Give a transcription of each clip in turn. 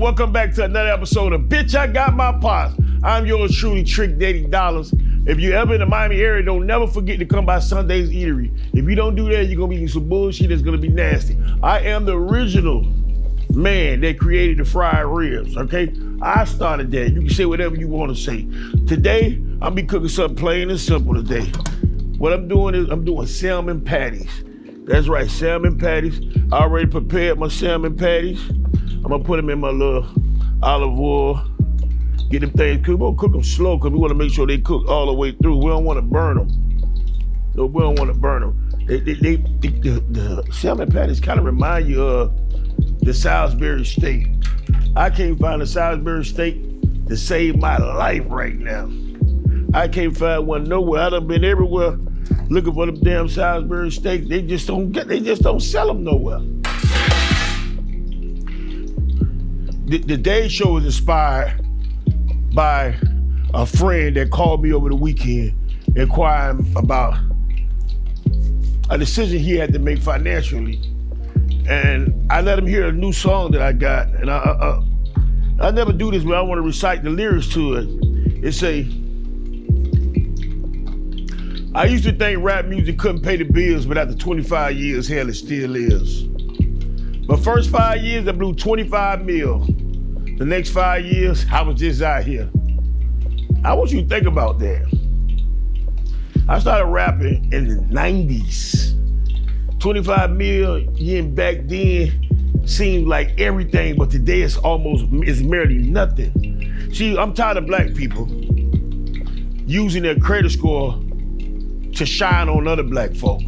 welcome back to another episode of Bitch, I Got My Pots. I'm yours truly, Trick Daddy Dollars. If you're ever in the Miami area, don't never forget to come by Sunday's Eatery. If you don't do that, you're gonna be eating some bullshit that's gonna be nasty. I am the original man that created the fried ribs, okay? I started that. You can say whatever you want to say. Today, I'll be cooking something plain and simple today. What I'm doing is I'm doing salmon patties. That's right, salmon patties. I already prepared my salmon patties. I'm gonna put them in my little olive oil. Get them things cooked. We're gonna cook them slow because we wanna make sure they cook all the way through. We don't wanna burn them. No, we don't wanna burn them. The salmon patties kind of remind you of the Salisbury steak. I can't find a Salisbury steak to save my life right now. I can't find one nowhere. I done been everywhere looking for them damn Salisbury steaks. They just don't sell them nowhere. The Day Show is inspired by a friend that called me over the weekend inquiring about a decision he had to make financially. And I let him hear a new song that I got. And I never do this, but I want to recite the lyrics to it. It say, I used to think rap music couldn't pay the bills, but after 25 years, hell, it still is. But first 5 years, I blew 25 mil. The next 5 years, I was just out here. I want you to think about that. I started rapping in the 90s. 25 million back then seemed like everything, but today it's merely nothing. See, I'm tired of black people using their credit score to shine on other black folk.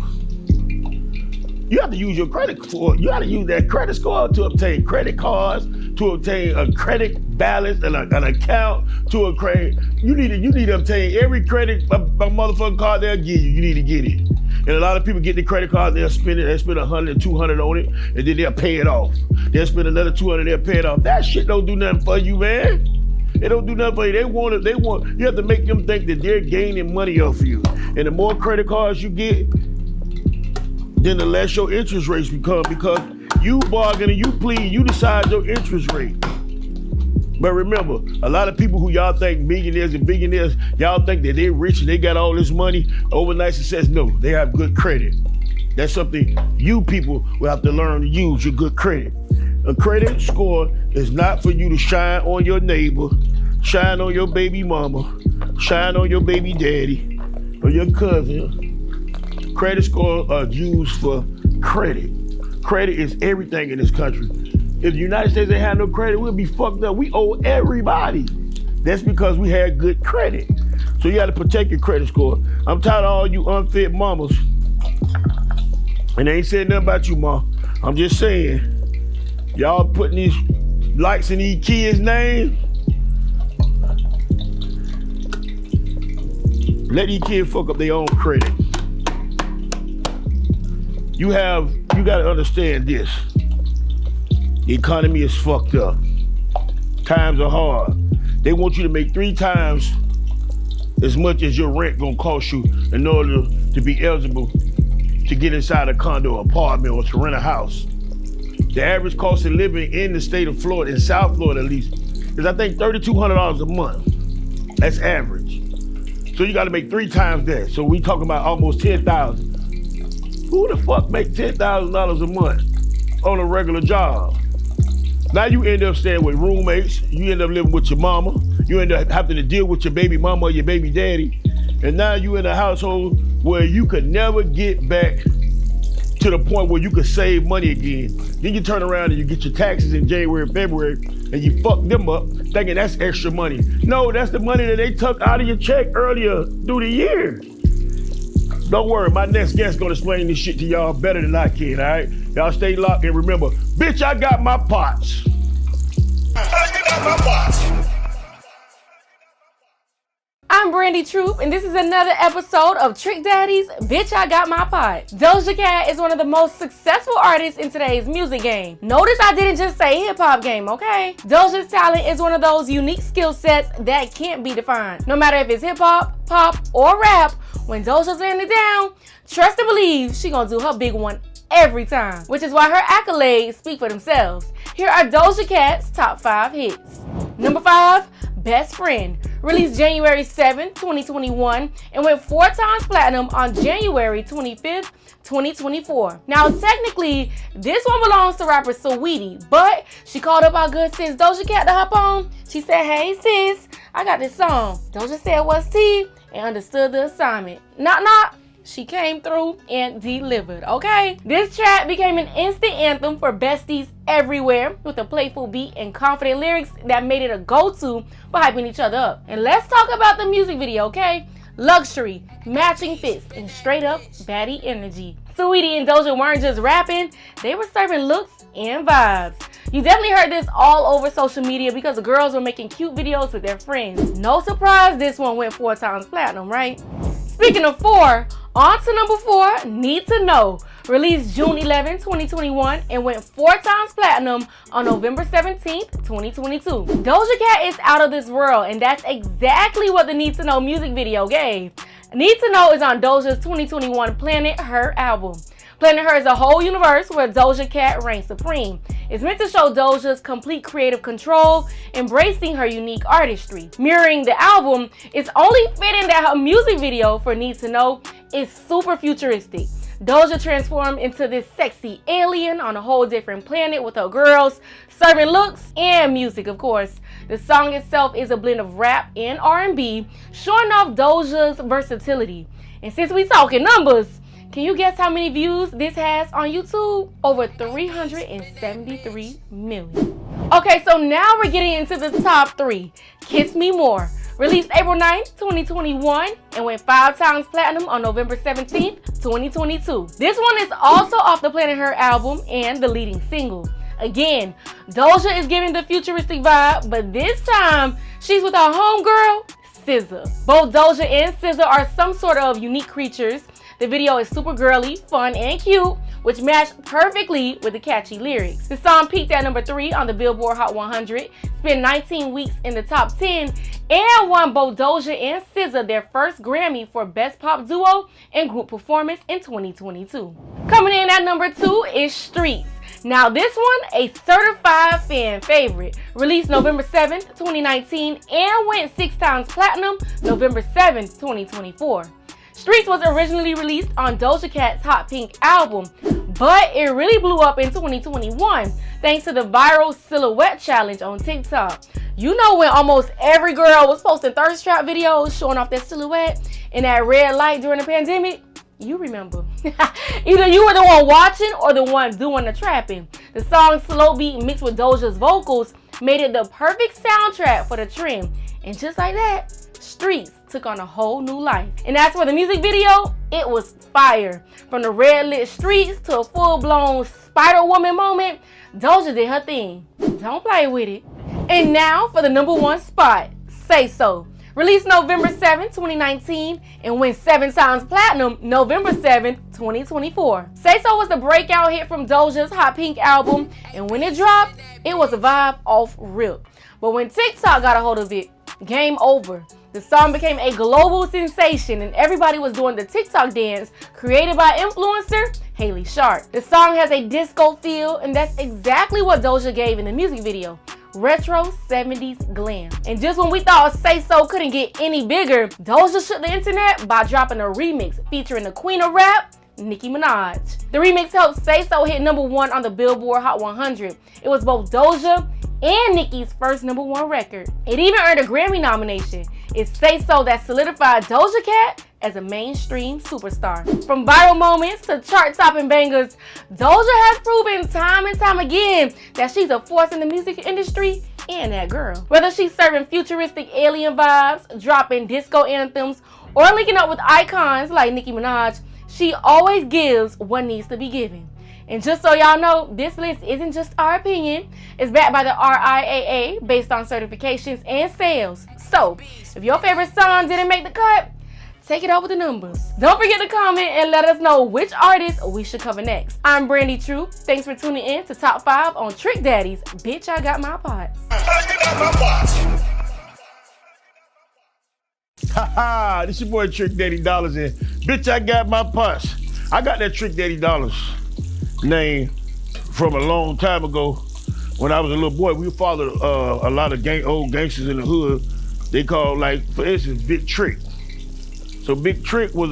You have to use your credit score. You got to use that credit score to obtain credit cards, to obtain a credit balance and an account, to a credit. You need to obtain every credit a motherfucking card they'll give you. You need to get it. And a lot of people get the credit card, they'll spend it, they'll spend $100, $200 on it, and then they'll pay it off. They'll spend another $200, they'll pay it off. That shit don't do nothing for you, man. They don't do nothing for you. You have to make them think that they're gaining money off of you. And the more credit cards you get, then the less your interest rates become, because you bargain and you plead, you decide your interest rate. But remember, a lot of people who y'all think millionaires and billionaires, y'all think that they're rich and they got all this money, overnight success. No, they have good credit. That's something you people will have to learn to use, your good credit. A credit score is not for you to shine on your neighbor, shine on your baby mama, shine on your baby daddy, or your cousin. Credit scores are used for credit. Credit is everything in this country. If the United States ain't had no credit, we'll be fucked up. We owe everybody. That's because we had good credit. So you gotta protect your credit score. I'm tired of all you unfit mamas. And they ain't saying nothing about you, ma. I'm just saying, y'all putting these likes in these kids' names. Let these kids fuck up their own credit. You gotta understand this. The economy is fucked up. Times are hard. They want you to make 3 times as much as your rent gonna cost you in order to be eligible to get inside a condo, apartment, or to rent a house. The average cost of living in the state of Florida, in South Florida at least, is I think $3,200 a month. That's average. So you gotta make 3 times that. So we talking about almost $10,000. Who the fuck make $10,000 a month on a regular job? Now you end up staying with roommates, you end up living with your mama, you end up having to deal with your baby mama or your baby daddy, and now you in a household where you could never get back to the point where you could save money again. Then you turn around and you get your taxes in January and February, and you fuck them up thinking that's extra money. No, that's the money that they took out of your check earlier through the year. Don't worry, my next guest gonna explain this shit to y'all better than I can, all right? Y'all stay locked and remember, bitch, I got my pots. I got my pots. I'm Brandy Troop, and this is another episode of Trick Daddy's Bitch, I Got My Pot. Doja Cat is one of the most successful artists in today's music game. Notice I didn't just say hip-hop game, okay? Doja's talent is one of those unique skill sets that can't be defined. No matter if it's hip-hop, pop, or rap, when Doja's laying it down, trust and believe she gonna do her big one every time, which is why her accolades speak for themselves. Here are Doja Cat's top 5 hits. Number 5, Best Friend, released January 7, 2021, and went 4 times platinum on January 25th, 2024. Now, technically, this one belongs to rapper Saweetie, but she called up our good sis Doja Cat to hop on. She said, "Hey sis, I got this song." Doja said, "What's tea?" and understood the assignment. Knock knock. She came through and delivered, okay? This track became an instant anthem for besties everywhere with a playful beat and confident lyrics that made it a go-to for hyping each other up. And let's talk about the music video, okay? Luxury, matching fits, and straight up baddie energy. Saweetie and Doja weren't just rapping, they were serving looks and vibes. You definitely heard this all over social media because the girls were making cute videos with their friends. No surprise this one went 4 times platinum, right? Speaking of 4, on to number 4, Need to Know, released June 11, 2021, and went 4 times platinum on November 17th, 2022. Doja Cat is out of this world, and that's exactly what the Need to Know music video gave. Need to Know is on Doja's 2021 Planet Her album. Planet Her is a whole universe where Doja Cat reigns supreme. It's meant to show Doja's complete creative control, embracing her unique artistry. Mirroring the album, it's only fitting that her music video for Need to Know is super futuristic. Doja transformed into this sexy alien on a whole different planet with her girls, serving looks and music, of course. The song itself is a blend of rap and R&B, showing off Doja's versatility. And since we talking numbers, can you guess how many views this has on YouTube? Over 373 million. Okay, so now we're getting into the top 3. Kiss Me More, released April 9th, 2021, and went 5 times platinum on November 17th, 2022. This one is also off the Planet Her album and the leading single. Again, Doja is giving the futuristic vibe, but this time she's with her homegirl, SZA. Both Doja and SZA are some sort of unique creatures. The video is super girly, fun, and cute, which matched perfectly with the catchy lyrics. The song peaked at number 3 on the Billboard Hot 100, spent 19 weeks in the top 10, and won both Doja and SZA their first Grammy for Best Pop Duo and Group Performance in 2022. Coming in at number 2 is Streets. Now this one, a certified fan favorite, released November 7th, 2019, and went 6 times platinum November 7th, 2024. Streets was originally released on Doja Cat's Hot Pink album, but it really blew up in 2021 thanks to the viral silhouette challenge on TikTok. You know when almost every girl was posting thirst trap videos showing off their silhouette in that red light during the pandemic? You remember. Either you were the one watching or the one doing the trapping. The song's slow beat mixed with Doja's vocals made it the perfect soundtrack for the trend. And just like that, Streets took on a whole new life. And as for the music video, it was fire. From the red lit streets to a full-blown Spider-Woman moment, Doja did her thing. Don't play with it. And now for the number 1 spot, Say So. Released November 7, 2019, and went 7 times platinum November 7, 2024. Say So was the breakout hit from Doja's Hot Pink album, and when it dropped, it was a vibe off rip. But when TikTok got a hold of it, game over. The song became a global sensation, and everybody was doing the TikTok dance created by influencer Haley Sharp. The song has a disco feel, and that's exactly what Doja gave in the music video. Retro 70s glam. And just when we thought Say So couldn't get any bigger, Doja shook the internet by dropping a remix featuring the queen of rap, Nicki Minaj. The remix helped Say So hit number 1 on the Billboard Hot 100. It was both Doja and Nicki's first number 1 record. It even earned a Grammy nomination. It's Say So that solidified Doja Cat as a mainstream superstar. From viral moments to chart-topping bangers, Doja has proven time and time again that she's a force in the music industry and that girl. Whether she's serving futuristic alien vibes, dropping disco anthems, or linking up with icons like Nicki Minaj, she always gives what needs to be given. And just so y'all know, this list isn't just our opinion. It's backed by the RIAA based on certifications and sales. So, if your favorite song didn't make the cut, take it out with the numbers. Don't forget to comment and let us know which artist we should cover next. I'm Brandy True. Thanks for tuning in to Top 5 on Trick Daddy's Bitch I Got My Pots. Ha, this your boy Trick Daddy Dollars and Bitch I Got My Pots. I got that Trick Daddy Dollars. name from a long time ago. When I was a little boy, we followed a lot of old gangsters in the hood. They called, like, for instance, Big Trick. So Big Trick was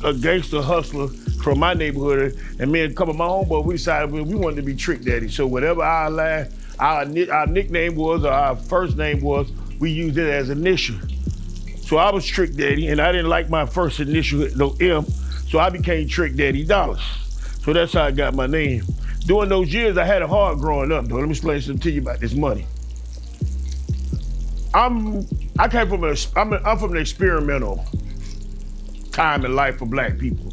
a gangster hustler from my neighborhood, and me and a couple of my homeboys, we decided we wanted to be Trick Daddy. So whatever our nickname was, or our first name was, we used it as initial. So I was Trick Daddy, and I didn't like my first initial, no M, so I became Trick Daddy Dollars. So that's how I got my name. During those years, I had it hard growing up, though. Let me explain something to you about this money. I'm from an experimental time in life for black people.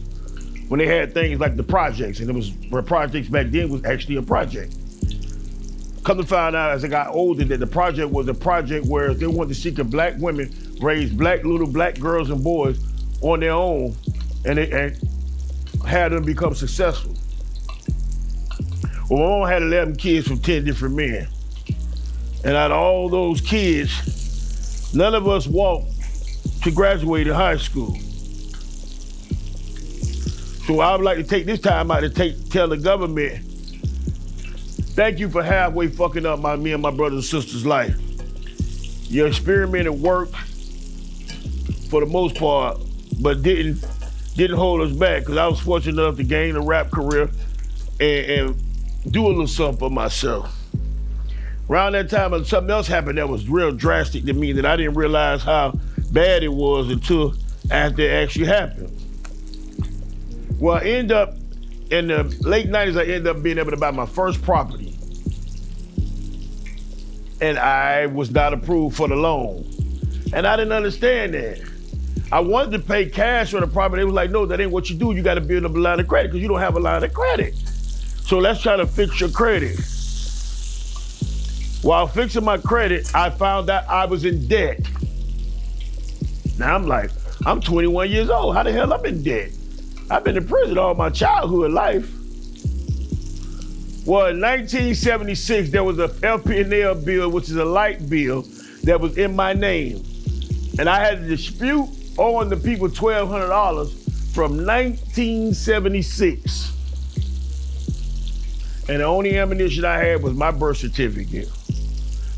When they had things like the projects, and it was where projects back then was actually a project. Come to find out as I got older that the project was a project where they wanted to see if black women raise little black girls and boys on their own and had them become successful. Well, my mom had 11 kids from 10 different men. And out of all those kids, none of us walked to graduate in high school. So I would like to take this time out to tell the government, thank you for halfway fucking up me and my brothers and sisters' life. Your experiment worked for the most part, but didn't hold us back, because I was fortunate enough to gain a rap career and do a little something for myself. Around that time, something else happened that was real drastic to me that I didn't realize how bad it was until after it actually happened. Well, I ended up, in the late 90s, I ended up being able to buy my first property. And I was not approved for the loan. And I didn't understand that. I wanted to pay cash for the property. They was like, no, that ain't what you do. You got to build up a line of credit because you don't have a line of credit. So let's try to fix your credit. While fixing my credit, I found out I was in debt. Now I'm like, I'm 21 years old. How the hell I'm in debt? I've been in prison all my childhood life. Well, in 1976, there was a FP&L bill, which is a light bill, that was in my name. And I had to dispute owing the people $1,200 from 1976. And the only ammunition I had was my birth certificate.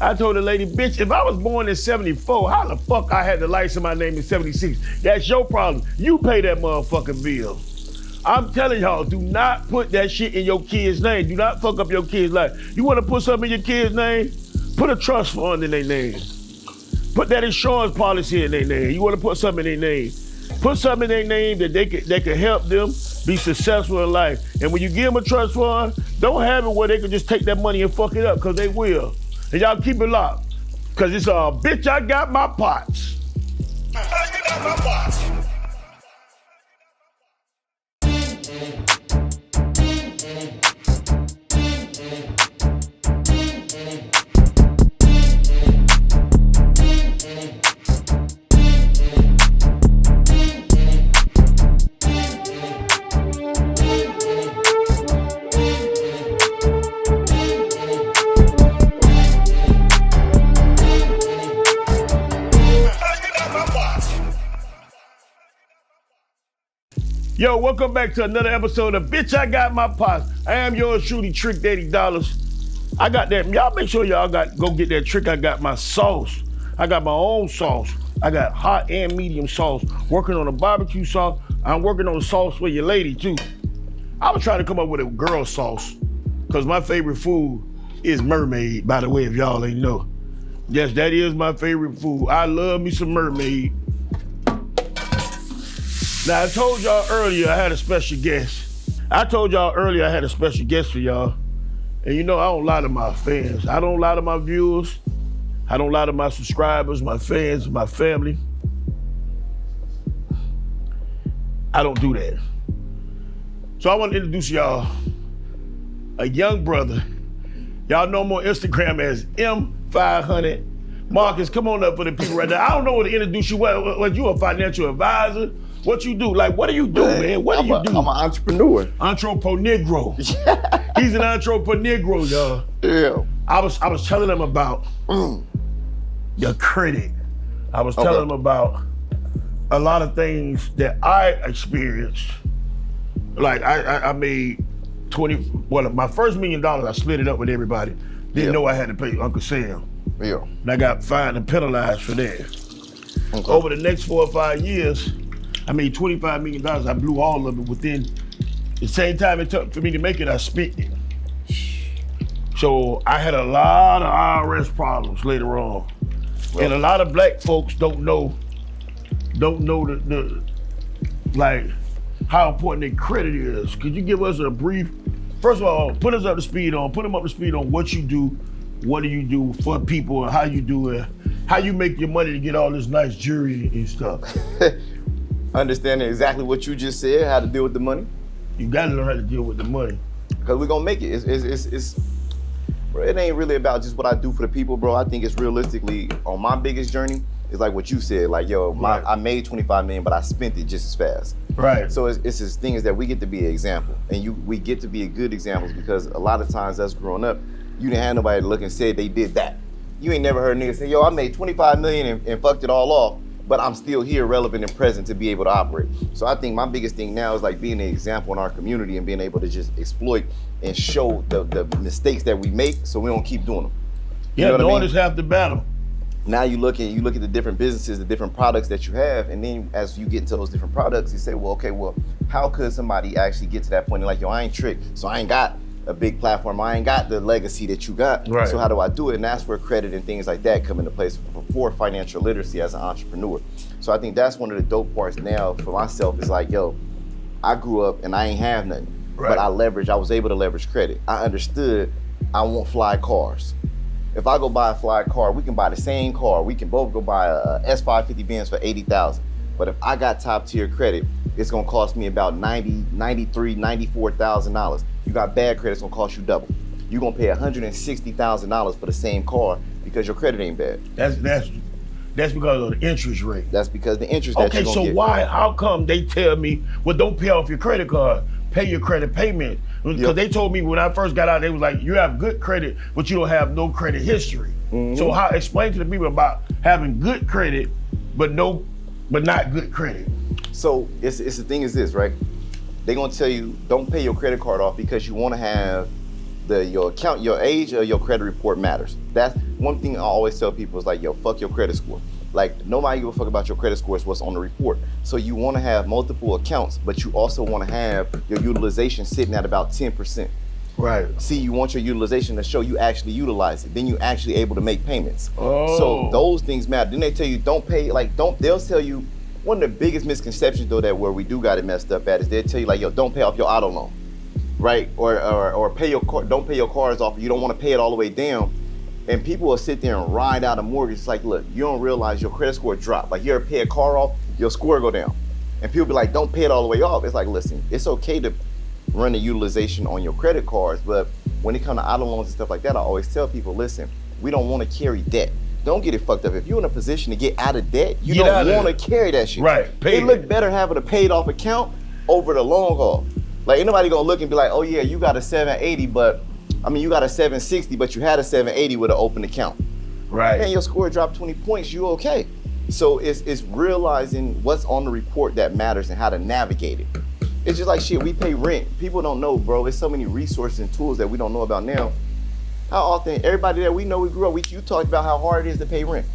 I told the lady, bitch, if I was born in 74, how the fuck I had the lights in my name in 76? That's your problem. You pay that motherfucking bill. I'm telling y'all, do not put that shit in your kid's name. Do not fuck up your kid's life. You wanna put something in your kid's name? Put a trust fund in their name. Put that insurance policy in their name. You wanna put something in their name. Put something in their name that they can help them be successful in life. And when you give them a trust fund, don't have it where they can just take that money and fuck it up, because they will. And y'all keep it locked, because it's bitch, I got my pots. I got my pots. Yo, welcome back to another episode of Bitch, I Got My Pots. I am yours truly, Trick Daddy Dollars. I got that. Y'all make sure y'all go get that trick. I got my sauce. I got my own sauce. I got hot and medium sauce. Working on a barbecue sauce. I'm working on a sauce for your lady too. I was trying to come up with a girl sauce, because my favorite food is mermaid, by the way, if y'all ain't know. Yes, that is my favorite food. I love me some mermaid. Now, I told y'all earlier I had a special guest. for y'all. And you know, I don't lie to my fans. I don't lie to my viewers. I don't lie to my subscribers, my fans, my family. I don't do that. So I want to introduce y'all a young brother. Y'all know him on Instagram as M500. Marcus, come on up for the people right now. I don't know what to introduce you. What you a financial advisor? What you do? Like, what do you do, man? What do you do? I'm an entrepreneur. Entrepreneur. He's an entrepreneur, y'all. Yeah. I was telling him about your credit. I was telling him about a lot of things that I experienced. Like I made my first $1 million, I split it up with everybody. Didn't know I had to pay Uncle Sam. Yeah. And I got fined and penalized for that. Okay. Over the next 4 or 5 years, I made $25 million. I blew all of it within the same time it took for me to make it, I spent it. So I had a lot of IRS problems later on. Well, and a lot of black folks don't know the like how important their credit is. Could you give us a brief, first of all, put them up to speed on what you do, what do you do for people, and how you do it, how you make your money to get all this nice jewelry and stuff. Understanding exactly what you just said, how to deal with the money. You gotta learn how to deal with the money. Because we're gonna make it. It's bro, it ain't really about just what I do for the people, bro. I think it's realistically, on my biggest journey, it's like what you said, like, yo, Right. I made 25 million, but I spent it just as fast. Right. So it's this thing is that we get to be an example, and we get to be a good examples, because a lot of times us growing up, you didn't have nobody to look and say they did that. You ain't never heard niggas say, yo, I made 25 million and fucked it all off, but I'm still here, relevant and present to be able to operate. So I think my biggest thing now is like being an example in our community and being able to just exploit and show the mistakes that we make, so we don't keep doing them. You know what I knowing mean? is half the battle. Now you look at the different businesses, the different products that you have, and then as you get into those different products, you say, well, okay, well, how could somebody actually get to that point? And like, yo, I ain't tricked, so I ain't got a big platform, I ain't got the legacy that you got. Right. So how do I do it? And that's where credit and things like that come into place for financial literacy as an entrepreneur. So I think that's one of the dope parts now for myself is like, yo, I grew up and I ain't have nothing, Right. but I was able to leverage credit. I understood I want fly cars. If I go buy a fly car, we can buy the same car. We can both go buy a S550 Benz for $80,000. But if I got top tier credit, it's gonna cost me about $90,000, $93,000, $94,000. You got bad credit, it's gonna cost you double. You're gonna pay $160,000 for the same car because your credit ain't bad. That's because of the interest rate. That's because the interest that Okay, you're gonna so get. how come they tell me, well, don't pay off your credit card, pay your credit payment? Because Yep. they told me when I first got out, they was like, you have good credit, but you don't have no credit history. Mm-hmm. So explain to the people about having good credit, but not good credit. So it's the thing is this, right? They're gonna tell you don't pay your credit card off because you wanna have your account, your age or your credit report matters. That's one thing I always tell people is like, yo, fuck your credit score. Like, nobody give a fuck about your credit score, is what's on the report. So you wanna have multiple accounts, but you also wanna have your utilization sitting at about 10%. Right. See, you want your utilization to show you actually utilize it. Then you actually able to make payments. Oh. So those things matter. Then they tell you don't pay, they'll tell you, one of the biggest misconceptions though that where we do got it messed up at is they'll tell you like, yo, don't pay off your auto loan, right? Or don't pay your cars off. You don't want to pay it all the way down. And people will sit there and ride out a mortgage. It's like, look, you don't realize your credit score dropped. Like, you ever pay a car off, your score go down. And people be like, don't pay it all the way off. It's like, listen, it's okay to run the utilization on your credit cards, but when it comes to auto loans and stuff like that, I always tell people, listen, we don't want to carry debt. Don't get it fucked up. If you're in a position to get out of debt, you don't want to carry that shit. Right. It look better having a paid off account over the long haul. Like, ain't nobody gonna look and be like, oh yeah, you got a 780, but you got a 760, but you had a 780 with an open account. Right. And your score dropped 20 points, you okay. So it's realizing what's on the report that matters and how to navigate it. It's just like shit, we pay rent. People don't know, bro. There's so many resources and tools that we don't know about now. How often, everybody that we know, we grew up, you talked about how hard it is to pay rent.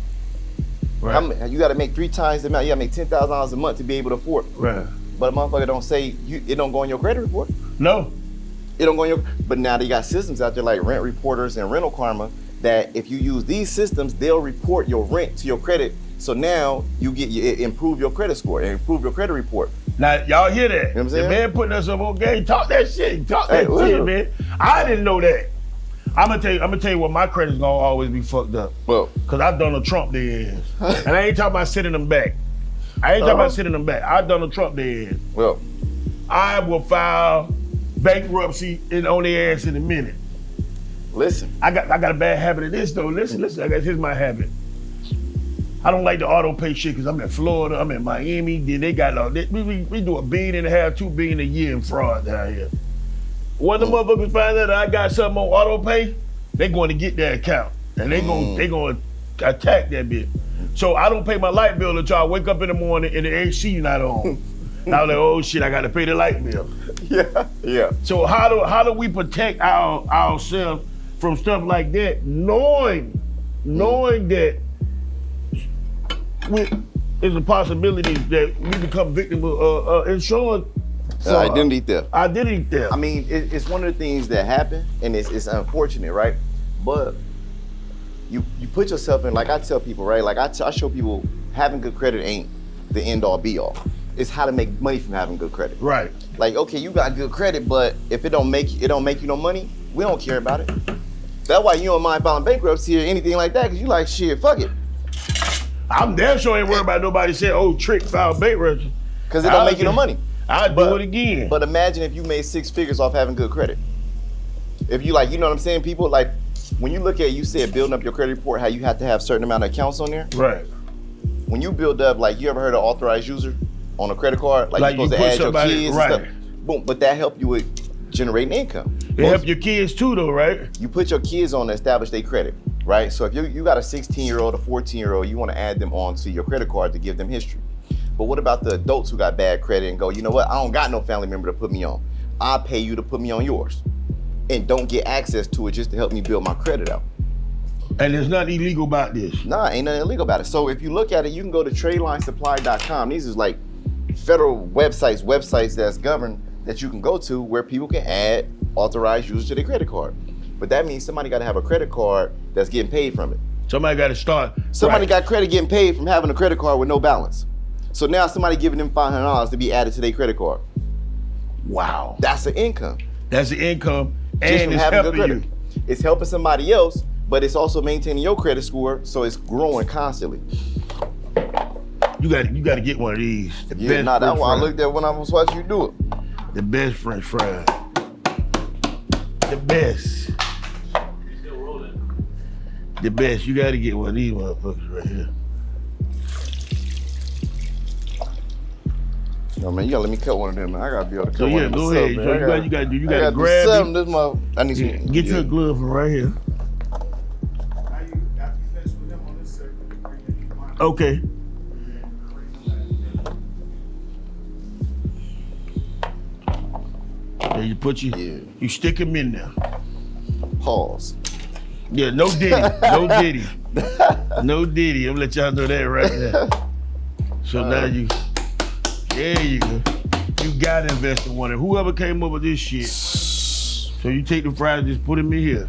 Right. You gotta make 3 times the amount. You gotta make $10,000 a month to be able to afford. Right. But a motherfucker don't say, it don't go on your credit report. No. It don't go on your, but now they got systems out there like Rent Reporters and Rental Karma that if you use these systems, they'll report your rent to your credit. So now you improve your credit score and improve your credit report. Now, y'all hear that? You know what I'm The saying? man putting us up on game. Talk that shit. Talk that Hey, shit, man. I didn't know that. I'm gonna tell you what my credit's gonna always be fucked up. Well, Cause I Donald Trump their ass. And I ain't talking about sending them back. I Donald Trump their ass. well, I will file bankruptcy on their ass in a minute. listen. I got a bad habit of this though. Listen, here's my habit. I don't like the auto pay shit because I'm in Florida, I'm in Miami, then they got we do $1.5 billion, $2 billion a year in fraud down here. When the motherfuckers find out that I got something on auto pay, they going to get their account and they gonna attack that bitch. So I don't pay my light bill until I wake up in the morning and the AC not on. I was like, oh shit, I gotta pay the light bill. Yeah. So how do we protect ourselves from stuff like that, knowing that there's a possibility that we become victims of insurance Identity theft. Identity theft. I mean, it's one of the things that happen, and it's unfortunate, right? But you put yourself in, like I tell people, right? Like I show people having good credit ain't the end all be all. It's how to make money from having good credit. Right. Like, okay, you got good credit, but if it don't make you no money, we don't care about it. That's why you don't mind filing bankruptcy or anything like that, because you like, shit, fuck it. I'm damn sure ain't worried about nobody saying, oh, Trick filed bankruptcy. Because it don't make you no money. I'll do it again. But imagine if you made 6 figures off having good credit. If you like, you know what I'm saying? People like, when you look at, you said building up your credit report, how you have to have a certain amount of accounts on there. Right. When you build up, like, you ever heard of authorized user on a credit card? Like you're supposed to add your kids and stuff. Boom, but that helped you with generating income. It help your kids too though, right? You put your kids on to establish their credit, right? So if you got a 16-year-old, a 14-year-old, you want to add them onto your credit card to give them history. But what about the adults who got bad credit and go, you know what, I don't got no family member to put me on. I'll pay you to put me on yours. And don't get access to it just to help me build my credit out. And there's nothing illegal about this. Nah, ain't nothing illegal about it. So if you look at it, you can go to TradeLineSupply.com. These is like federal websites that's governed that you can go to where people can add authorized users to their credit card. But that means somebody got to have a credit card that's getting paid from it. Somebody got to start. Somebody got credit getting paid from having a credit card with no balance. So now somebody giving them $500 to be added to their credit card. Wow. That's an income. That's the income, Just and from it's having helping good credit. you. It's helping somebody else, but it's also maintaining your credit score, so it's growing constantly. You got to get one of these. The Yeah, best nah, that's French why I fries. looked at when I was watching you do it. The best French fries. The best. The best. You got to get one of these motherfuckers right here. No man, you gotta let me cut one of them, man. I gotta be able to cut So one yeah, of them. go myself, ahead. man. So you got to do. You got to grab something. it. This mother, I need Yeah, some. get your glove from right here. After you finish with them on this segment, you bring in your mind. Okay. There you put you stick them in there. Pause. Yeah, no Diddy, no Diddy, no Diddy. I'm gonna let y'all know that right now. So now there you go. You gotta invest in one. And whoever came up with this shit, so you take the fries, just put them in here.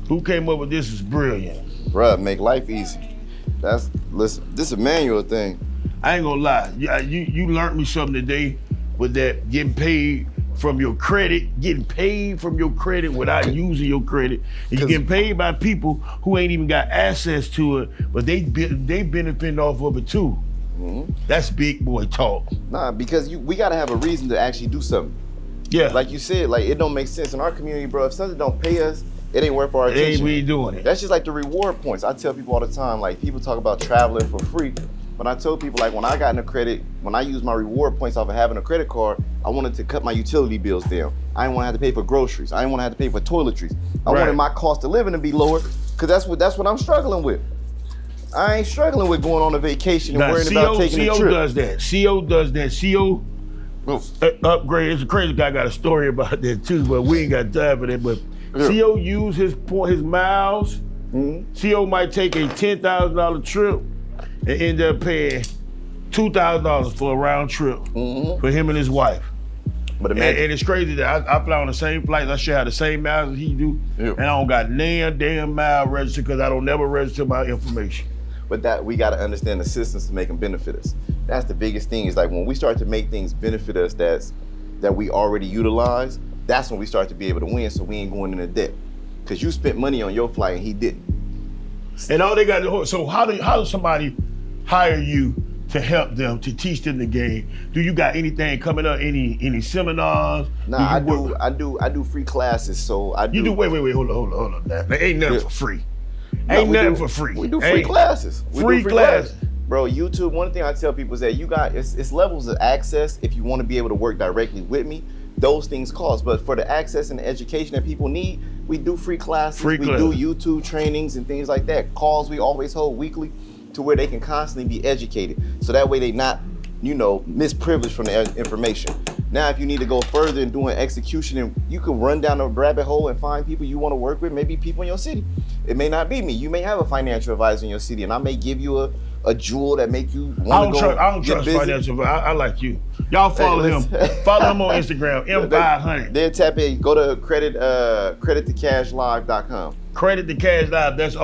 Who came up with this is brilliant. Bruh, make life easy. Listen, this is a manual thing. I ain't gonna lie. You learned me something today with that getting paid from your credit, getting paid from your credit without using your credit. And you're getting paid by people who ain't even got access to it, but they benefiting off of it too. Mm-hmm. That's big boy talk. Nah, because we gotta have a reason to actually do something. Yeah. Like you said, like it don't make sense in our community, bro. If something don't pay us, it ain't worth our attention. we ain't doing it. That's just like the reward points. I tell people all the time, like people talk about traveling for free. But I told people, like when I got into credit, when I used my reward points off of having a credit card, I wanted to cut my utility bills down. I didn't want to have to pay for groceries. I didn't want to have to pay for toiletries. I wanted my cost of living to be lower, because that's what I'm struggling with. I ain't struggling with going on a vacation and worrying about taking a trip. CO does that. CO does that. CO upgrade. It's a crazy guy got a story about that too, but we ain't got time for that. But CO use his miles. Mm-hmm. CO might take a $10,000 trip and end up paying $2,000 for a round trip for him and his wife. But imagine, and it's crazy that I fly on the same flights. I share the same miles as he do, and I don't got damn mile registered because I don't never register my information. but that we got to understand the systems to make them benefit us. That's the biggest thing. Is like when we start to make things benefit us that we already utilize. That's when we start to be able to win. So we ain't going into debt because you spent money on your flight and he didn't. And all they got to, so how does somebody hire you to help them, to teach them the game? Do you got anything coming up? Any seminars? Nah, I do free classes. So I do. You do. Wait. Hold on. There ain't nothing for free. No, Ain't nothing for free. We do free classes. Free classes. Bro, YouTube, one thing I tell people is that you got, it's levels of access. If you want to be able to work directly with me, those things cost. But for the access and the education that people need, we do free classes. We do YouTube trainings and things like that. Calls we always hold weekly. to where they can constantly be educated. So that way they not, misprivileged from the information. Now, if you need to go further in doing execution, and you can run down a rabbit hole and find people you want to work with, maybe people in your city. It may not be me. You may have a financial advisor in your city, and I may give you a jewel that make you want to go. I don't trust financial advisor. I like you. Y'all follow him. Follow him on Instagram, M500. Then tap in, go to credit2cashlive.com. Credit to Cash Live, that's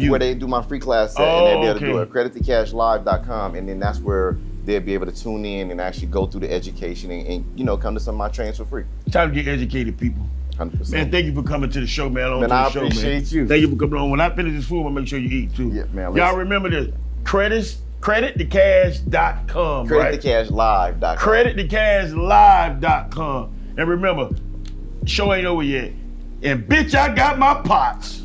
you. Where they do my free class set, and they'll be able to do it. Credit2cashlive.com, and then that's where they'll be able to tune in and actually go through the education and come to some of my trainings for free. Time to get educated, people. 100%. Man, thank you for coming to the show, man. I appreciate you. Thank you for coming on. When I finish this food, I'm gonna make sure you eat too. Yeah, man. Y'all remember this? Credit2cash.com, right? Credit2cashlive.com. Credit2cashlive.com. And remember, show ain't over yet. And bitch, I got my pots.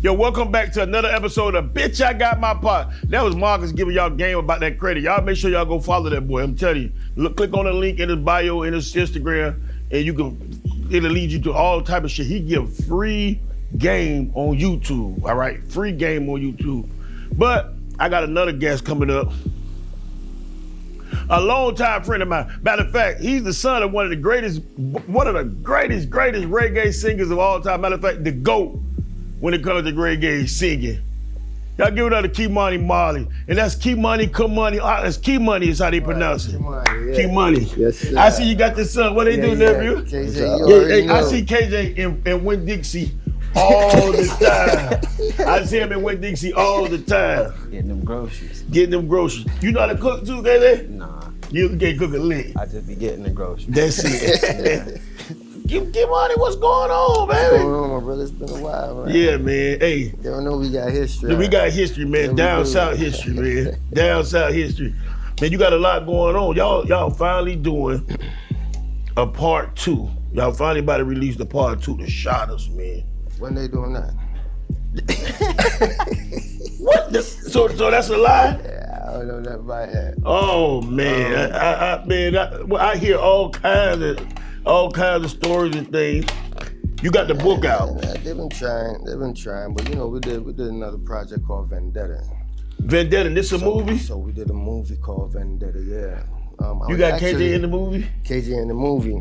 Yo, welcome back to another episode of Bitch, I Got My Pot. That was Marcus giving y'all game about that credit. Y'all make sure y'all go follow that boy. I'm telling you. Look, click on the link in his bio, in his Instagram, and it'll lead you to all type of shit. He give free game on YouTube, all right? Free game on YouTube. But I got another guest coming up. A longtime friend of mine. Matter of fact, he's the son of one of the greatest reggae singers of all time. Matter of fact, the GOAT when it comes to reggae singing. Y'all give it up to Key Money Marley. And that's Key Money, Money. That's Key Money is how they pronounce it. Key Money. Yes, sir. I see you got this son. What they do, nephew? KJ, I see KJ in Win Dixie all the time. I see him in Win Dixie all the time. Getting them groceries. You know how to cook too, KJ? Nah. You can't cook a lick. I just be getting the groceries. That's it. Give Money, what's going on, baby? What's going on, my brother? It's been a while, man. Yeah, man. Hey. They don't know we got history. We got history, man. Yeah, Down south history, man. Down south history. Man, you got a lot going on. Y'all finally doing a part 2. Y'all finally about to release the part 2 to shot us, man. When they doing that? What? So that's a lie? Yeah, I don't know nothing about that. Oh man, I hear all kinds of stories and things. You got the book out. They've been trying, but we did another project called Vendetta. Vendetta, this a movie? So we did a movie called Vendetta, yeah. You got KJ in the movie? KJ in the movie.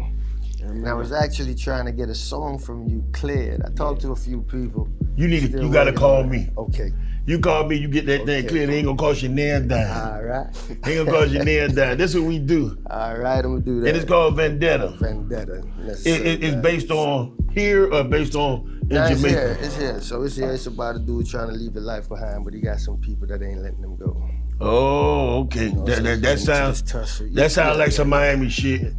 And I was actually trying to get a song from you cleared. I talked to a few people. You gotta call me. Okay. You call me, you get that thing cleared. It ain't gonna cost your nail down. All right. Ain't gonna cost your nail down. This is what we do. All right, I'm gonna do that. And it's called Vendetta. Vendetta. It's based on here or based on Jamaica? It's here. So it's here. It's about a dude trying to leave his life behind, but he got some people that ain't letting him go. Oh, okay. That sounds like some Miami shit.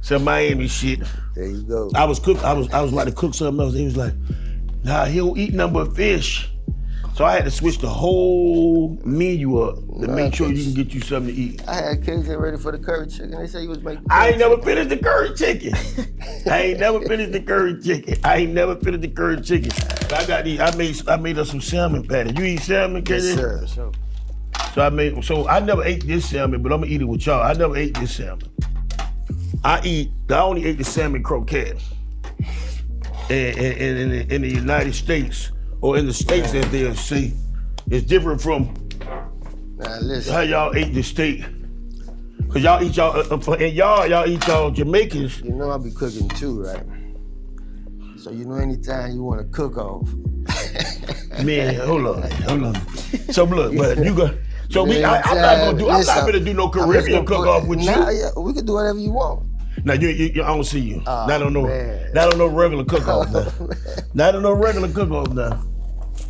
Some Miami shit. There you go. I was like to cook something else. He was like, nah, he don't eat nothing but fish. So I had to switch the whole menu up to make sure you can get you something to eat. I had KJ ready for the curry chicken. They say you was making. I ain't never finished the curry chicken. I ain't never finished the curry chicken. But I got these. I made us some salmon patties. You eat salmon, KJ? Yes, sir. Sure. So I never ate this salmon, but I'm gonna eat it with y'all. I never ate this salmon. I only ate the salmon croquette. In the United States, or in the States as they'll say, it's different from how y'all ate the steak. Cause y'all eat y'all eat y'all Jamaicans. You know I be cooking too, right? So anytime you want to cook off. Man, hold on. So look, but you got. So I'm not gonna do no Caribbean cook off with you. Yeah, we can do whatever you want. Now I don't see you. Not on no regular cook off now. Not on no regular cook off now.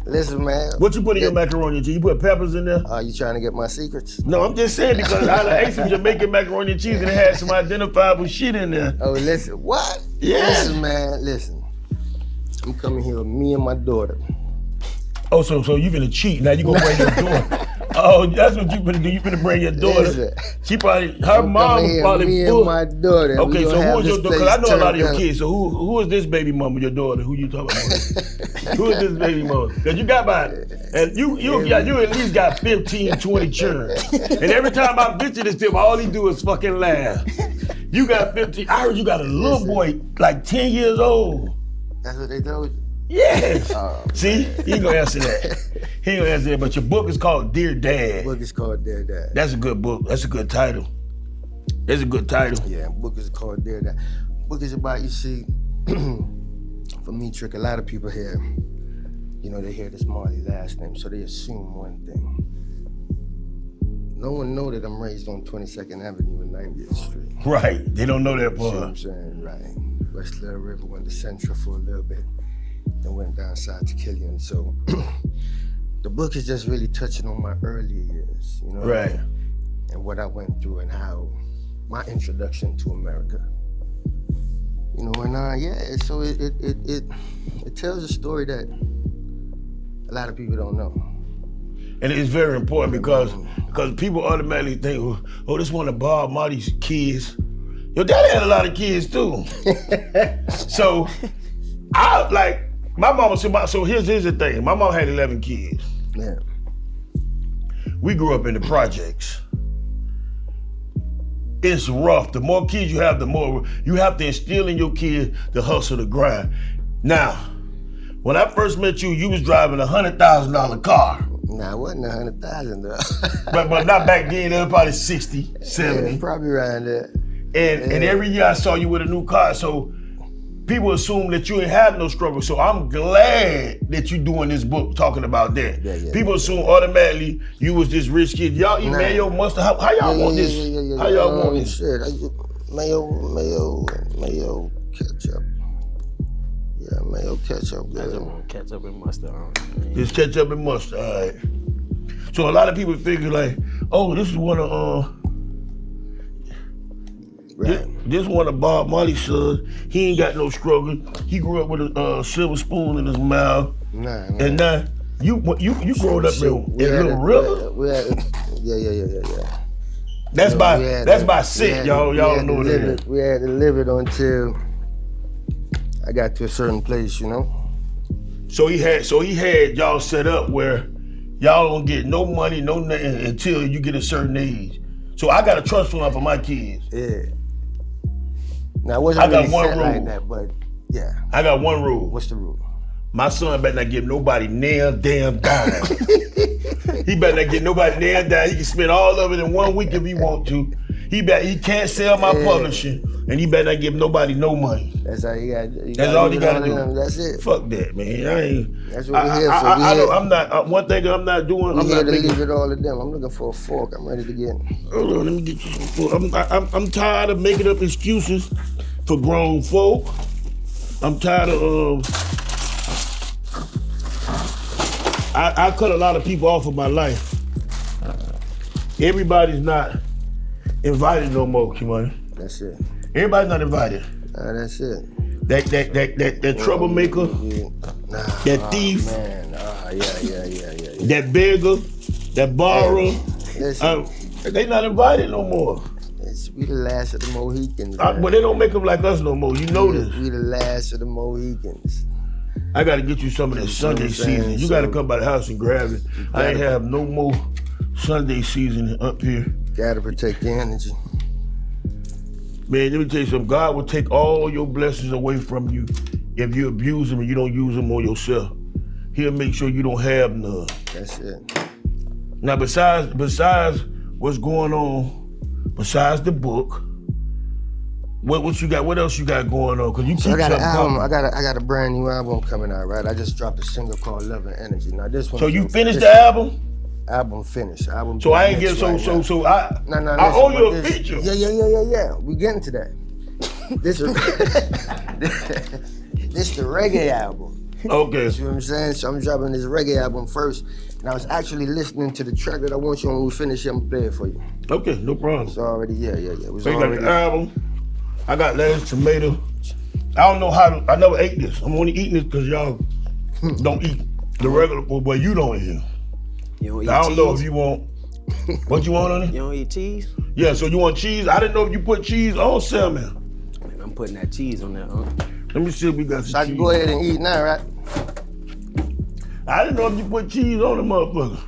Listen, man. What you put in your macaroni and cheese? You put peppers in there? You trying to get my secrets? No, I'm just saying because I ate some Jamaican macaroni and cheese and it had some identifiable shit in there. Oh, listen, what? Yeah. Listen, man, listen. I'm coming here with me and my daughter. Oh, so you finna cheat. Now you gonna bring your daughter. Oh, that's what you finna do. You finna bring your daughter. Listen, she probably, her mom probably me and my daughter. Okay, so who is your daughter? Because I know a lot of your kids. So who is this baby mama, your daughter? Who you talking about? Who is this baby mama? Because you got and you at least got 15, 20 children. And every time I visit this tip, all he do is fucking laugh. You got 15. I heard you got a little boy, like 10 years old. That's what they told you? Yes. Oh, See, he ain't gonna answer that. He ain't gonna answer that. But your book is called Dear Dad. Book is called Dear Dad. That's a good book. That's a good title. That's a good title. Yeah, book is called Dear Dad. Book is about, you see, for me, Trick, a lot of people here, you know, they hear this Marley last name, so they assume one thing. No one know that I'm raised on 22nd Avenue and 90th Street. Right. They don't know that You see what part. I'm saying? Right. West Little River, went to Central for a little bit, then went down south to Killian. So the book is just really touching on my earlier years, you know? Right. And what I went through and how my introduction to America. You know, and so it tells a story that a lot of people don't know. And it's very important because people automatically think, oh, this one of Bob Marley's kids. Your daddy had a lot of kids too. So I like my mama. So here's the thing. My mom had 11 kids. Yeah. We grew up in the projects. It's rough. The more kids you have, the more you have to instill in your kids the hustle, the grind. Now, when I first met you, you was driving a $100,000 car. Nah, it wasn't 100,000 though. but not back then. It was probably 60, 70. Yeah, probably around there. And every year I saw you with a new car. So people assume that you ain't had no struggle. So I'm glad that you doing this book talking about that. Yeah, people assume automatically you was this rich kid. Y'all eat mayo mustard. How y'all want this? How y'all want this? Shit, mayo ketchup. Yeah, mayo ketchup. I just want ketchup and mustard on it. It's ketchup and mustard. All right. So a lot of people figure like, oh, this is one of this one of Bob Marley's sons. He ain't got no struggle. He grew up with a silver spoon in his mouth. Nah. And now you growing up in Little River. Yeah. That's by sick, y'all. Y'all don't know what it is. We had to live it until I got to a certain place, you know. So he had y'all set up where y'all don't get no money, no nothing until you get a certain age. So I got a trust fund for my kids. Yeah. Now it wasn't really set like that, but yeah. I got one rule. What's the rule? My son better not give nobody nail damn dime. He better not get nobody nail dime. He can spend all of it in 1 week if he want to. He can't sell my publishing, and he better not give nobody no money. That's all you got. That's all you got to do. That's it. Fuck that, man. That's what we're here for. I'm not. One thing I'm not doing. I'm here to leave it all to them. I'm looking for a fork. I'm ready to get. Hold on, let me get you some fork. I'm tired of making up excuses for grown folk. I'm tired of. I cut a lot of people off of my life. Everybody's not invited no more, Kimani. That's it. Everybody's not invited. That's it. That troublemaker, that thief, man. Yeah. that beggar, that borrower, Listen, they not invited no more. We the last of the Mohicans. But they don't make them like us no more. You know this. We the last of the Mohicans. I got to get you some of that Sunday season. You got to come by the house and grab it. I ain't have no more Sunday season up here. Gotta protect your energy. Man, let me tell you something. God will take all your blessings away from you if you abuse them and you don't use them on yourself. He'll make sure you don't have none. That's it. Now, besides what's going on, besides the book, what you got? What else you got going on? Cause you keep So I got an album. coming. I got a brand new album coming out. Right. I just dropped a single called Love and Energy. Now this one. So you finished the album? Album finished. Album. So I ain't get I owe you a feature. Yeah. We getting to that. This is this the reggae album. Okay. You see what I'm saying? So I'm dropping this reggae album first, and I was actually listening to the track that I want you when we finish. I'm gonna play it for you. Okay, no problem. It's already It was So you got already. the album. I got lettuce, tomato. I don't know how I never ate this. I'm only eating this because y'all don't eat the regular, but you don't eat it. You don't eat I don't cheese? know if you want, what you want on it? You don't eat cheese? Yeah, so you want cheese? I didn't know if you put cheese on salmon. Man, I'm putting that cheese on there, huh? Let me see if we got some So I cheese. can go ahead and eat now, right? I didn't know if you put cheese on the motherfucker.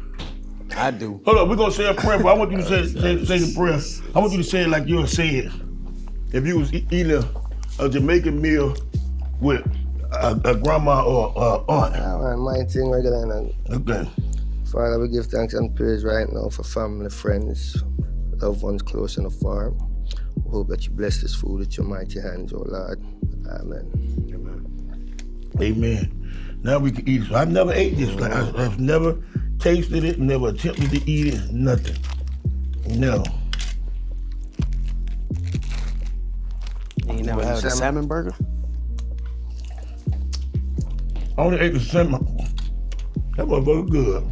I do. Hold on, we're gonna say a prayer, but I want you to say the prayer. I want you to say it like you'll say it. If you was eating a Jamaican meal with a grandma or aunt? My thing regular. Okay. Father, we give thanks and praise right now for family, friends, loved ones close and afar. We hope that you bless this food with your mighty hands, oh Lord. Amen. Amen. Now we can eat it. So I've never ate this. Like I've never tasted it, never attempted to eat it, nothing. No. You ain't never had a salmon burger? I only ate the salmon. That motherfucker good.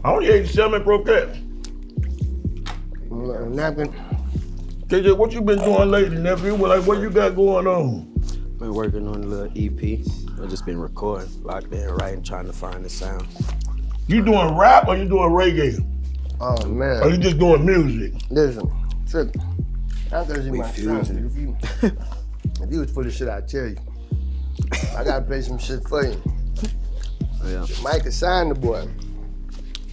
I only ate salmon croquette. Napkin. KJ, what you been doing lately, nephew? Like, what you got going on? Been working on a little EP. I've just been recording, locked in, writing, trying to find the sound. You doing rap or you doing reggae? Oh man. Or you just doing music? Listen, trick. I gotta see We my fusing sound. If you was full of shit, I'd tell you. I gotta play some shit for you. Yeah. Mike can sign the boy.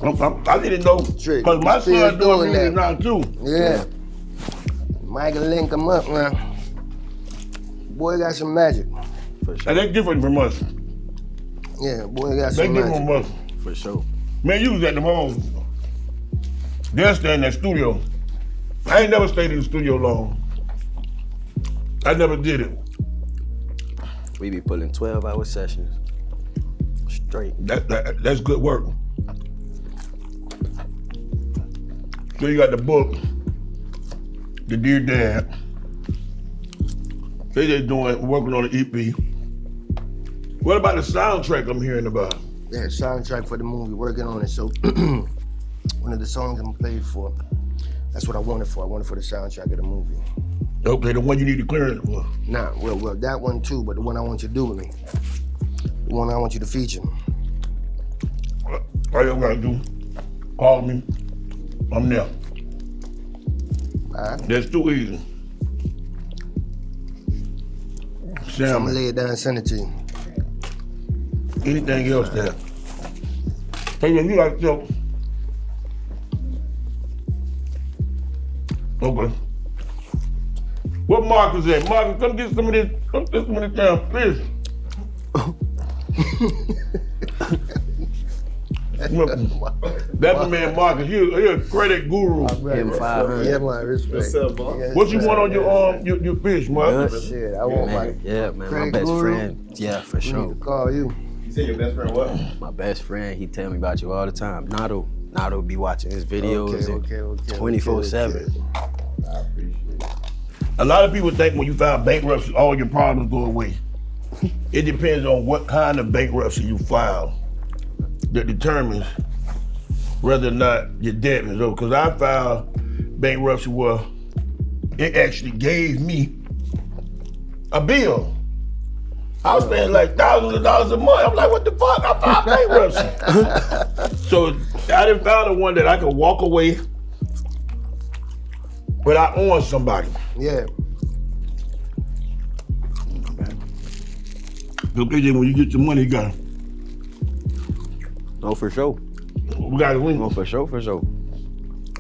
I didn't know, Trick, because my still son doing doing music that. now too. Yeah. Mike can link him up, man. Boy got some magic. For sure. And they different from us. Yeah, boy got They some different magic. from us. For sure. Man, you was at the home. They'll stay in that studio. I ain't never stayed in the studio long. I never did it. We be pulling 12-hour sessions. Straight. That's good work. So you got the book, the Dear Dad. They just working on the EP. What about the soundtrack I'm hearing about? Yeah, soundtrack for the movie, working on it. So one of the songs I'm playing for, that's what I wanted for. I wanted for the soundtrack of the movie. Okay, the one you need to clear it for. Nah, well, that one too, but the one I want you to do with me. The one I want you to feature. All you gotta do, call me. I'm there. All right? That's too easy. So I'm Salmon. gonna lay it down and send it to you. Anything else there? Hey, you like to. Okay. What Marcus at? Marcus, come get some of this. Come get some of this damn fish. That's the man Marcus. He a credit guru. Give him 500. Yeah, my respect. What's up, boss? Yeah, What you want on your fish, Marcus? Shit, I want my Yeah, man, my credit best guru. friend. Yeah, for need sure. to call you. You say your best friend what? My best friend, he tell me about you all the time. Nato be watching his videos Okay. 24/7. I appreciate it. A lot of people think when you file bankruptcy, all your problems go away. It depends on what kind of bankruptcy you file that determines whether or not your debt is over. Because I filed bankruptcy where it actually gave me a bill. I was paying like thousands of dollars a month. I'm like, what the fuck? I filed bankruptcy. So I didn't file the one that I could walk away without owing somebody. Yeah. So KJ, when you get your money, you got No, for sure. we got to win. No, for sure.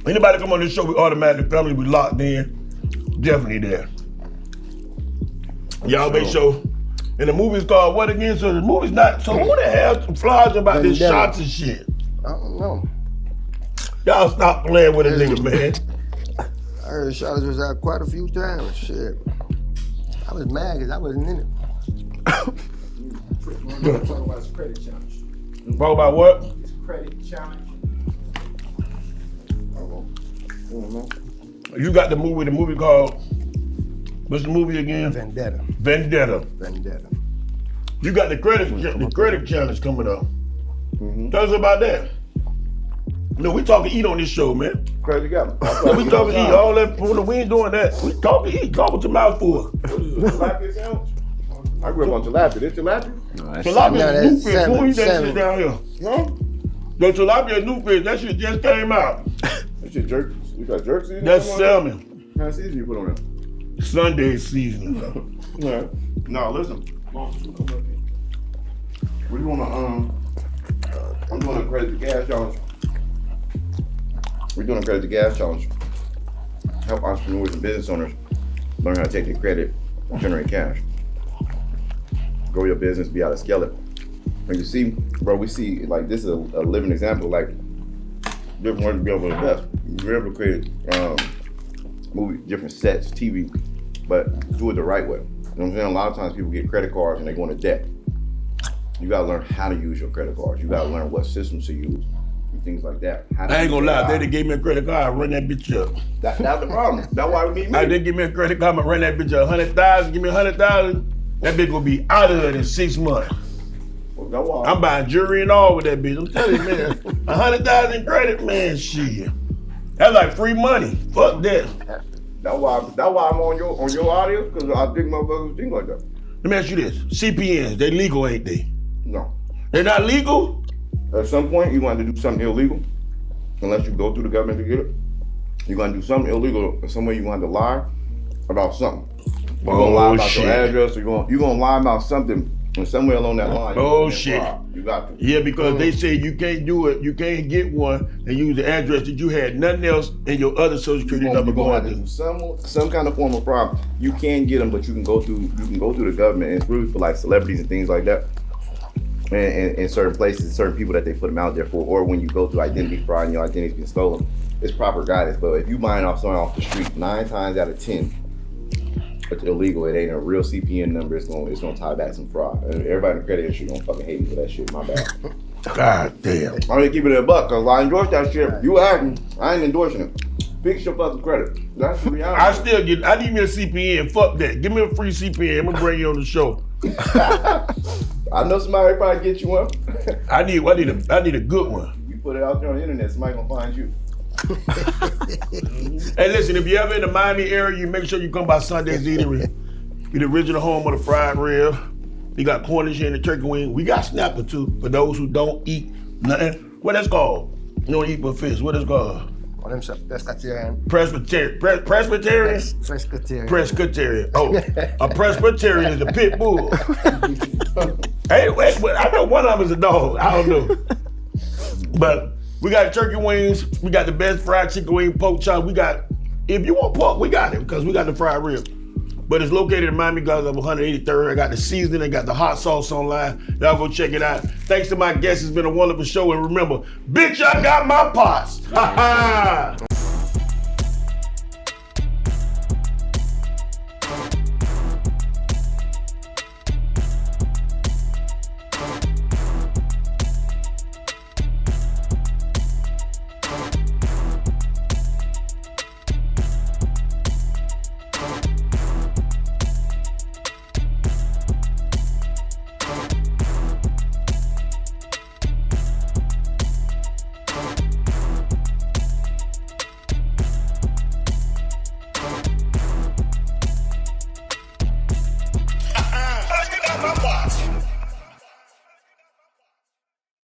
Anybody come on this show, we automatically family, we locked in. Definitely there. Y'all make sure. And the movie's called what again? So the movie's not. So who the hell flies about this Vendetta. shots and shit? I don't know. Y'all stop playing with a nigga, man. I heard Charlotte was out quite a few times. Shit. I was mad because I wasn't in it. Talk about his credit challenge. Talk about what? His credit challenge. You got the movie called, what's the movie again? Vendetta. Vendetta. You got the credit challenge coming up. Tell us about that. No, we talking eat on this show, man. Crazy got me. We talking eat, all that, we ain't doing that. We talking eat, talking to mouthful. Tilapia sandwich? I grew up on tilapia. This tilapia? Tilapia is new fish. salmon, Who eat that salmon. shit down here? Huh? The tilapia is new fish. That shit just came out. That shit jerk. You got jerk seasoning? That's Come on. salmon. What kind of seasoning you put on there? Sunday season. Yeah. No, listen. We're doing I'm doing a credit to gas challenge. We're doing a credit to gas challenge. Help entrepreneurs and business owners learn how to take their credit and generate cash. grow your business, be able to scale it. And you see, bro, we see like this is a living example. Like different ways to be able to invest. You're able to create movie, different sets, TV, but do it the right way. You know what I'm saying? A lot of times people get credit cards and they go into debt. You gotta learn how to use your credit cards. You gotta learn what systems to use and things like that. I ain't gonna lie, if they gave me a credit card, I'd run that bitch up. That's the problem. That's why we need me. I didn't give me a credit card, I'ma run that bitch up. 100,000, give me 100,000, that bitch will be out of it in 6 months. Well, that's why I'm buying jewelry and all with that bitch. I'm telling you, man, 100,000 credit, man, shit. That's like free money. Fuck that. That's why I'm on your audio, because I think motherfuckers think like that. Let me ask you this: CPNs, they legal, ain't they? No. They're not legal? At some point, you're going to do something illegal, unless you go through the government to get it. You're going to do something illegal, somewhere you're going to lie about something. You're going to lie about your address, you're going to lie about something, and somewhere along that line. Oh shit. You got to. Yeah, because they say you can't do it, you can't get one and use the address that you had nothing else in your other social security number You're going to going do to. some kind of form of fraud. You can get them, but you can go through the government, and it's really for like celebrities and things like that. And in certain places, certain people that they put them out there for, or when you go through identity fraud and your identity's been stolen, it's proper guidance. But if you buying off someone off the street, 9 times out of 10, it's illegal. It ain't a real CPN number. It's gonna tie back some fraud. And everybody in the credit industry gonna fucking hate me for that shit. My bad. God damn. I'm gonna keep it a buck, cause I endorse that shit. You acting, I ain't endorsing it. Fix your fucking credit. That's the reality. I need me a CPN. Fuck that. Give me a free CPN. I'm gonna bring you on the show. I know somebody probably get you one. I need a good one. You put it out there on the internet, somebody gonna find you. Hey, listen, if you ever in the Miami area, you make sure you come by Sunday's Eatery. Be the original home of the fried rib. You got Cornish and the turkey wing. We got snapper too, for those who don't eat nothing. What that's called? You don't eat but fish. What is called? Oh, them pescatarian. Presbyterian. Presbyterian. Presbyterian. Oh, a Presbyterian is a pit bull. Hey, wait, I know one of them is a dog. I don't know. But we got turkey wings. We got the best fried chicken wing, pork chop. We got, if you want pork, we got it because we got the fried rib. But it's located in Miami Gardens of 183rd. I got the seasoning, I got the hot sauce online. Y'all go check it out. Thanks to my guests, it's been a wonderful show. And remember, bitch, I got my pots. Ha ha!